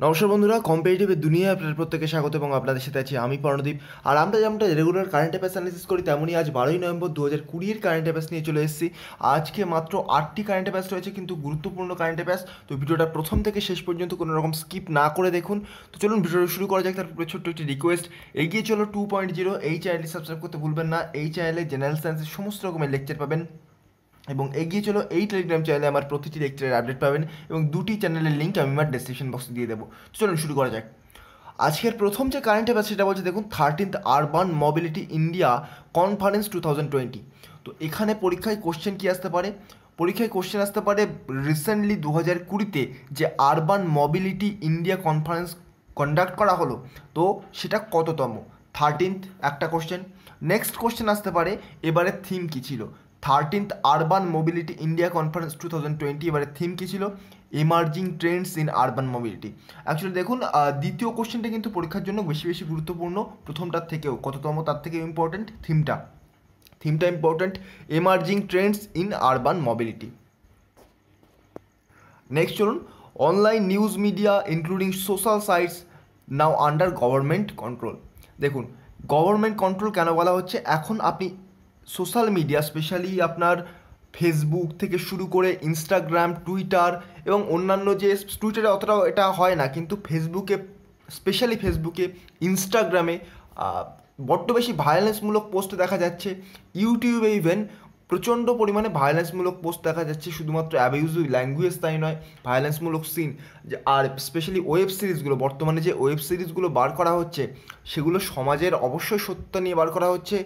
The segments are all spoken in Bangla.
নমস্কার বন্ধুরা, কম্পিটিটিভের দুনিয়ায় আপনাদের প্রত্যেকে স্বাগত এবং আপনাদের সাথে আছি আমি পর্ণদীপ। আর আমরা যেমনটা রেগুলার কারেন্ট অ্যাফেয়ার্স অ্যানালিসিস করি, তেমনই আজ 12ই নভেম্বর 2020 কারেন্ট অ্যাফেয়ার্স নিয়ে চলে এসেছি। আজকে মাত্র 8টি কারেন্ট অ্যাফেয়ার্স রয়েছে, কিন্তু গুরুত্বপূর্ণ কারেন্ট অ্যাফেয়ার্স। তো ভিডিওটা প্রথম থেকে শেষ পর্যন্ত কোনো রকম স্কিপ না করে দেখুন। তো চলুন ভিডিওটা শুরু করা যাক। তারপরে ছোট্ট একটি রিকোয়েস্ট, এগিয়ে চলো 2.0 এই চ্যানেলটি সাবস্ক্রাইব করতে ভুলবেন না। এই চ্যানেলে জেনারেল সায়েন্সের সমস্ত রকমের লেকচার পাবেন এবং এগিয়ে চলো এই টেলিগ্রাম চ্যানেলে আমার প্রতিটি লেকচারের আপডেট পাবেন এবং দুটি চ্যানেলের লিঙ্ক আমি আমার ডেসক্রিপশন বক্সে দিয়ে দেবো। চলুন শুরু করা যাক। আজকের প্রথম যে কারেন্ট অ্যাফেয়ার্স সেটা বলছে, দেখুন 13th urban mobility India conference 2020। তো এখানে পরীক্ষায় কোশ্চেন কী আসতে পারে? পরীক্ষায় কোশ্চেন আসতে পারে রিসেন্টলি 2020-তে যে urban mobility India conference conduct করা হলো, তো সেটা কততম? 13th একটা কোশ্চেন। নেক্সট কোশ্চেন আসতে পারে এবারে থিম কী ছিল? 13th urban mobility India conference 2020 এবারে থিম কী ছিল? Emerging trends in urban mobility. Actually দেখুন, দ্বিতীয় কোশ্চেনটা কিন্তু পরীক্ষার জন্য বেশি বেশি গুরুত্বপূর্ণ প্রথমটার থেকেও। কততম তার থেকে ইম্পর্ট্যান্ট থিমটা important, emerging trends in urban mobility. Next চলুন, online news media including social sites now under government control. দেখুন, গভর্নমেন্ট কন্ট্রোল কেন বলা হচ্ছে? এখন আপনি সোশ্যাল মিডিয়া, স্পেশালি আপনার ফেসবুক থেকে শুরু করে ইনস্টাগ্রাম, টুইটার এবং অন্যান্য যে, টুইটারে অতটাও এটা হয় না, কিন্তু ফেসবুকে, স্পেশালি ফেসবুকে, ইনস্টাগ্রামে বড্ড বেশি ভায়োলেন্সমূলক পোস্ট দেখা যাচ্ছে। ইউটিউবে ইভেন প্রচণ্ড পরিমাণে ভায়োলেন্সমূলক পোস্ট দেখা যাচ্ছে। শুধুমাত্র অ্যাবিউজিভ ল্যাঙ্গুয়েজ তাই নয়, ভায়োলেন্সমূলক সিন। আর স্পেশালি ওয়েব সিরিজগুলো, বর্তমানে যে ওয়েব সিরিজগুলো বার করা হচ্ছে, সেগুলো সমাজের অবশ্যই সত্যতা নিয়ে বার করা হচ্ছে,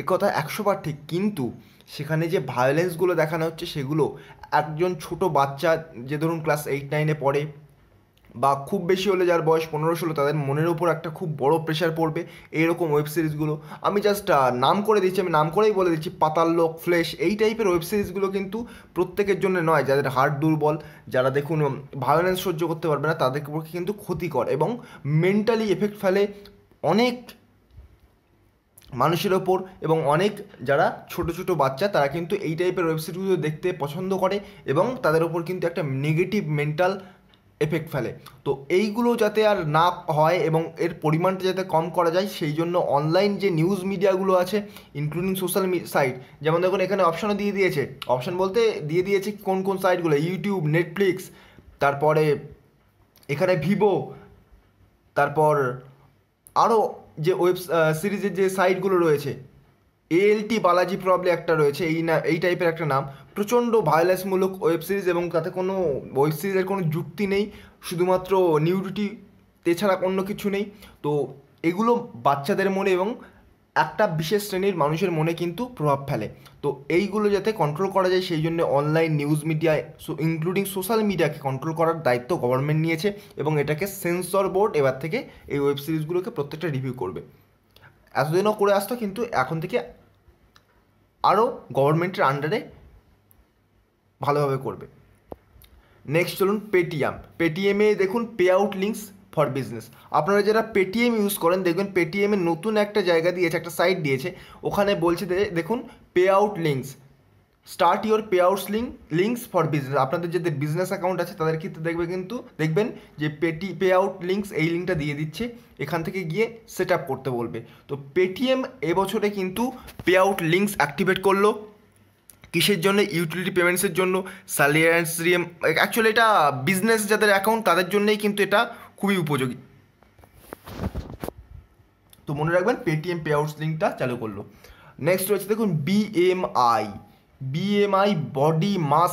একথা 100বার ঠিক। কিন্তু সেখানে যে ভায়োলেন্সগুলো দেখানো হচ্ছে, সেগুলো একজন ছোট বাচ্চা, যে ধরুন ক্লাস 8-9-এ পড়ে, বা খুব বেশি হলে যার বয়স 15-16, তাদের মনের উপর একটা খুব বড় প্রেশার পড়বে এইরকম ওয়েব সিরিজগুলো। আমি জাস্ট নাম করে দিচ্ছি, আমি নাম করেই বলে দিচ্ছি, পাতাল লোক, ফ্লেশ, এই টাইপের ওয়েব সিরিজগুলো কিন্তু প্রত্যেকের জন্য নয়। যাদের হার্ট দুর্বল, যারা দেখুন ভায়োলেন্স সহ্য করতে পারবে না, তাদের পক্ষে কিন্তু ক্ষতিকর এবং মেন্টালি এফেক্ট ফেলে অনেক মানুষের ওপর। এবং অনেক যারা ছোট ছোট বাচ্চা, তারা কিন্তু এই টাইপের ওয়েব সিরিজগুলো দেখতে পছন্দ করে এবং তাদের ওপর কিন্তু একটা নেগেটিভ মেন্টাল এফেক্ট ফেলে। তো এইগুলো যাতে আর না হয় এবং এর পরিমাণটা যাতে কম করা যায়, সেই জন্য অনলাইন যে নিউজ মিডিয়াগুলো আছে, ইনক্লুডিং সোশ্যাল সাইট, যেমন দেখুন এখানে অপশানও দিয়ে দিয়েছে, অপশান বলতে দিয়ে দিয়েছে কোন কোন সাইটগুলো, ইউটিউব, নেটফ্লিক্স, তারপরে এখানে ভিভো, তারপর আরও যে ওয়েব সিরিজের যে সাইটগুলো রয়েছে, এএলটি বালাজি প্রবলে একটা রয়েছে, এই টাইপের একটা নাম। প্রচণ্ড ভায়োলেন্সমূলক ওয়েব সিরিজ এবং তাতে কোনো ওয়েব সিরিজের কোনো যুক্তি নেই, শুধুমাত্র নিউডিটি, এছাড়া অন্য কিছু নেই। তো এগুলো বাচ্চাদের মনে এবং একটা বিশেষ শ্রেণীর মানুষের মনে কিন্তু প্রভাব ফেলে। তো এইগুলো যাতে কন্ট্রোল করা যায়, সেই জন্য online news media including social মিডিয়াকে কন্ট্রোল করার দায়িত্ব গভর্নমেন্ট নিয়েছে এবং এটাকে সেন্সর বোর্ড এবার থেকে এই ওয়েব সিরিজগুলোকে প্রত্যেকটা রিভিউ করবে। এতদিনও করে আসতো, কিন্তু এখন থেকে আরও গভর্নমেন্টের আন্ডারে ভালোভাবে করবে। নেক্সট চলুন, পেটিএমে দেখুন pay out links for business. আপনারা যারা পেটিএম ইউজ করেন, দেখবেন পেটিএমে নতুন একটা জায়গা দিয়েছে, একটা সাইট দিয়েছে, ওখানে বলছে দেখুন pay out links, start your pay outs links for business. আপনাদের যাদের বিজনেস অ্যাকাউন্ট আছে তাদের ক্ষেত্রে দেখবেন যে পে আউট লিঙ্কস, এই লিঙ্কটা দিয়ে দিচ্ছে, এখান থেকে গিয়ে সেট আপ করতে বলবে। তো পেটিএম এবছরে কিন্তু পে আউট লিঙ্কস অ্যাক্টিভেট করলো। কিসের জন্য? ইউটিলিটি পেমেন্টসের জন্য, স্যালারি, অ্যাকচুয়ালি এটা বিজনেস যাদের অ্যাকাউন্ট তাদের জন্যই কিন্তু এটা খুবই উপযোগী। তো মনে রাখবেন পেটিএম পে আউটস লিঙ্কটা চালু করলো। নেক্সট রয়েছে দেখুন বিএমআই বডি মাস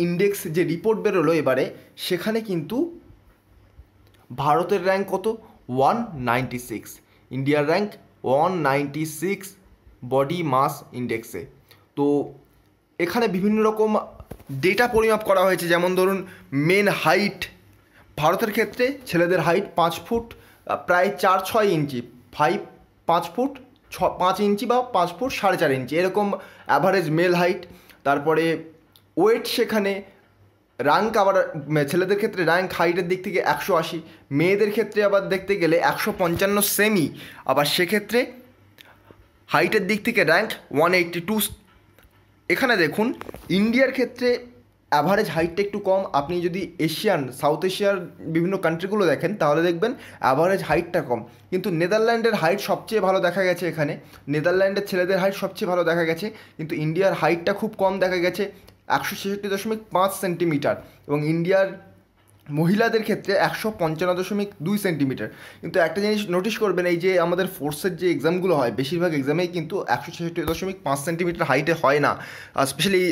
ইন্ডেক্স যে রিপোর্ট বেরোলো এবারে, সেখানে কিন্তু ভারতের র্যাঙ্ক কত? 196, ইন্ডিয়ার র্যাঙ্ক 196 বডি মাস ইন্ডেক্সে। তো এখানে বিভিন্ন রকম ডেটা পরিমাপ করা হয়েছে, যেমন ধরুন মেন হাইট, ভারতের ক্ষেত্রে ছেলেদের হাইট 5 ফুট প্রায় 4-6 ইঞ্চি, 5 ফুট 5 ইঞ্চি বা 5 ফুট 4.5 ইঞ্চি, এরকম অ্যাভারেজ মেল হাইট। তারপরে ওয়েট, সেখানে র্যাঙ্ক আবার ছেলেদের ক্ষেত্রে র্যাঙ্ক হাইটের দিক থেকে 180, মেয়েদের ক্ষেত্রে আবার দেখতে গেলে 155 সেমি, আবার সেক্ষেত্রে হাইটের দিক থেকে র্যাঙ্ক 182। এখানে দেখুন ইন্ডিয়ার ক্ষেত্রে অ্যাভারেজ হাইটটা একটু কম। আপনি যদি সাউথ এশিয়ার বিভিন্ন কান্ট্রিগুলো দেখেন তাহলে দেখবেন অ্যাভারেজ হাইটটা কম। কিন্তু নেদারল্যান্ডের হাইট সবচেয়ে ভালো দেখা গেছে এখানে, নেদারল্যান্ডের ছেলেদের হাইট সবচেয়ে ভালো দেখা গেছে, কিন্তু ইন্ডিয়ার হাইটটা খুব কম দেখা গেছে, 166.5 সেন্টিমিটার, এবং ইন্ডিয়ার মহিলাদের ক্ষেত্রে 155.2 সেন্টিমিটার। কিন্তু একটা জিনিস নোটিশ করবেন, এই যে আমাদের ফোর্সের যে এক্সামগুলো হয় বেশিরভাগ এক্সামেই কিন্তু 166.5 সেন্টিমিটার হাইটে হয় না। স্পেশালি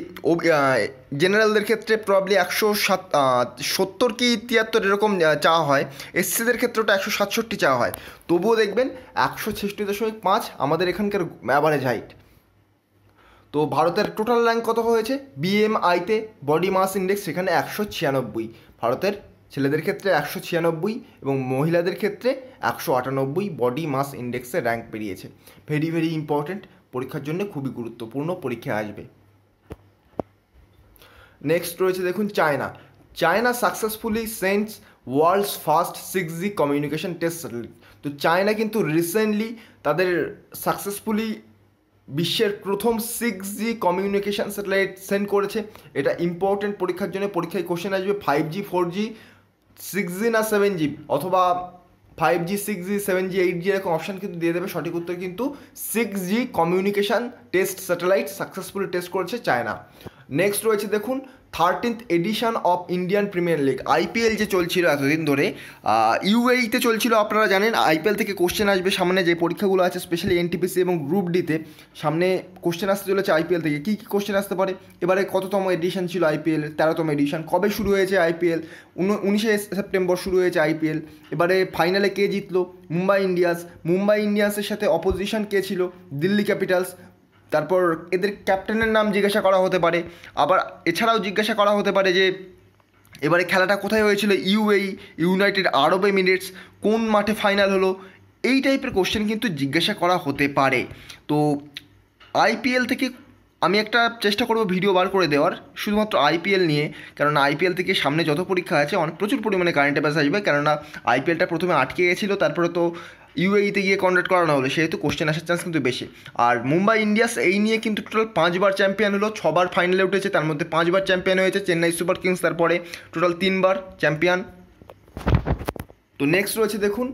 জেনারেলদের ক্ষেত্রে প্রবলি 170 কি 73 এরকম চাওয়া হয়, এসসিদের ক্ষেত্রে ওটা 167 চাওয়া হয়, তবুও দেখবেন 166.5 আমাদের এখানকার অ্যাভারেজ হাইট। তো ভারতের টোটাল র্যাঙ্ক কত হয়েছে বিএমআইতে, বডি মাস ইন্ডেক্স, সেখানে 196। ভারতের ছেলেদের ক্ষেত্রে 196 এবং মহিলাদের ক্ষেত্রে 198 বডি মাস ইন্ডেক্সে র্যাঙ্ক বেরিয়েছে। ভেরি ভেরি ইম্পর্ট্যান্ট, পরীক্ষার জন্য খুবই গুরুত্বপূর্ণ, পরীক্ষায় আসবে। নেক্সট রয়েছে দেখুন China. China successfully sends world's first 6G communication test satellite. তো চায়না কিন্তু রিসেন্টলি তাদের সাকসেসফুলি বিশ্বের প্রথম 6G কমিউনিকেশান স্যাটেলাইট সেন্ড করেছে। এটা ইম্পর্টেন্ট পরীক্ষার জন্য, পরীক্ষায় কোশ্চেন আসবে 5G 4G 6G না 7G, অথবা 5G 6G 7G 8G এরকম অপশান কিন্তু দিয়ে দেবে। সঠিক উত্তর কিন্তু 6G communication test satellite successfully test করেছে চায়না। নেক্সট রয়েছে দেখুন 13th edition of Indian premier league, IPL যে চলছিল এতদিন ধরে, ইউএইতে চলছিল। আপনারা জানেন আইপিএল থেকে কোশ্চেন আসবে, সামনে যে পরীক্ষাগুলো আছে স্পেশালি এনটিপিসি এবং গ্রুপ ডিতে সামনে কোশ্চেন আসতে চলেছে আইপিএল থেকে। কী কী কোশ্চেন আসতে পারে, এবারে কততম এডিশন ছিল আইপিএল, 13তম এডিশন, কবে শুরু হয়েছে আইপিএল, 19শে সেপ্টেম্বর শুরু হয়েছে আইপিএল, এবারে ফাইনালে কে জিতলো, মুম্বাই ইন্ডিয়ান্স, মুম্বাই ইন্ডিয়ান্সের সাথে অপোজিশন কে ছিল, দিল্লি ক্যাপিটালস। তারপর এদের ক্যাপ্টেনের নাম জিজ্ঞাসা করা হতে পারে। আবার এছাড়াও জিজ্ঞাসা করা হতে পারে যে এবারে খেলাটা কোথায় হয়েছিল, ইউএই, ইউনাইটেড আরব এমিরেটস, কোন মাঠে ফাইনাল হলো, এই টাইপের কোশ্চেন কিন্তু জিজ্ঞাসা করা হতে পারে। তো আইপিএল থেকে আমি একটা চেষ্টা করব ভিডিও বার করে দেওয়ার শুধুমাত্র আইপিএল নিয়ে, কেননা আইপিএল থেকে সামনে যত পরীক্ষা আছে অনেক প্রচুর পরিমাণে কারেন্ট অ্যাফেয়ার্স আসবে, কেননা আইপিএলটা প্রথমে আটকে গেছিলো, তারপরে তো ইউএইতে গিয়ে কন্ডাক্ট করানো হলো, সেহেতু কোশ্চেন আসার চান্স কিন্তু বেশি। আর মুম্বাই ইন্ডিয়ান্স এই নিয়ে কিন্তু টোটাল 5বার চ্যাম্পিয়ন হলো, 6বার ফাইনালে উঠেছে, তার মধ্যে 5বার চ্যাম্পিয়ন হয়েছে চেন্নাই সুপার কিংস, তারপরে টোটাল 3বার চ্যাম্পিয়ন। তো নেক্সট রয়েছে দেখুন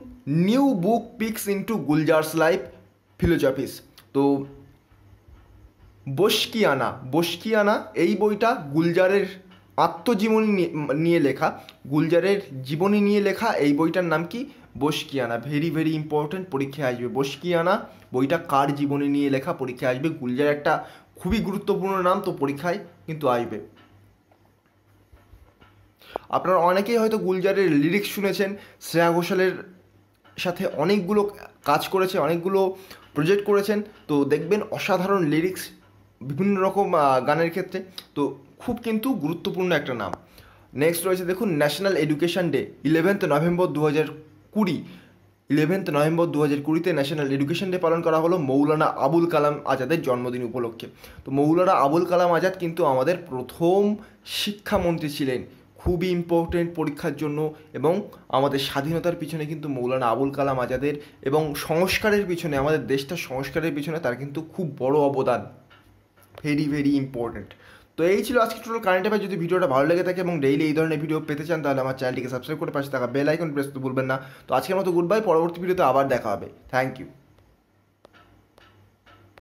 new book peeks into Gulzar's life philosophies. তো বশকিয়ানা এই বইটা গুলজারের আত্মজীবনী নিয়ে লেখা, গুলজারের জীবনী নিয়ে লেখা এই বইটার নাম কি, বশকিয়ানা। ভেরি ভেরি ইম্পর্ট্যান্ট, পরীক্ষায় আসবে বশকিয়ানা বইটা কার জীবনী নিয়ে লেখা, পরীক্ষায় আসবে। গুলজার একটা খুবই গুরুত্বপূর্ণ নাম, তো পরীক্ষায় কিন্তু আসবে। আপনারা অনেকেই হয়তো গুলজারের লিরিক্স শুনেছেন, শ্রেয়া ঘোষালের সাথে অনেকগুলো কাজ করেছে, অনেকগুলো প্রজেক্ট করেছেন, তো দেখবেন অসাধারণ লিরিক্স বিভিন্ন রকম গানের ক্ষেত্রে, তো খুব কিন্তু গুরুত্বপূর্ণ একটা নাম। নেক্সট রয়েছে দেখুন national education day 11th November 2020, 11th November 2020 national education day পালন করা হলো মৌলানা আবুল কালাম আজাদের জন্মদিন উপলক্ষে। তো মৌলানা আবুল কালাম আজাদ কিন্তু আমাদের প্রথম শিক্ষামন্ত্রী ছিলেন, খুবই ইম্পর্টেন্ট পরীক্ষার জন্য, এবং আমাদের স্বাধীনতার পিছনে কিন্তু মৌলানা আবুল কালাম আজাদের এবং সংস্কারের পিছনে, আমাদের দেশটার সংস্কারের পিছনে তার কিন্তু খুব বড় অবদান। Very very important. তো এই ছিল আজকে টোটাল কারেন্ট অ্যাফেয়ার। যদি ভিডিওটা ভালো লেগে থাকে এবং ডেইলি এই ধরনের ভিডিও পেতে চান তাহলে আমার চ্যানেলটিকে সাবস্ক্রাইব করে পাশে থাকা বেল আইকন প্রেস করতে ভুলবেন না। তো আজকের মতো গুড বাই, পরবর্তী ভিডিওতে আবার দেখা হবে। Thank you.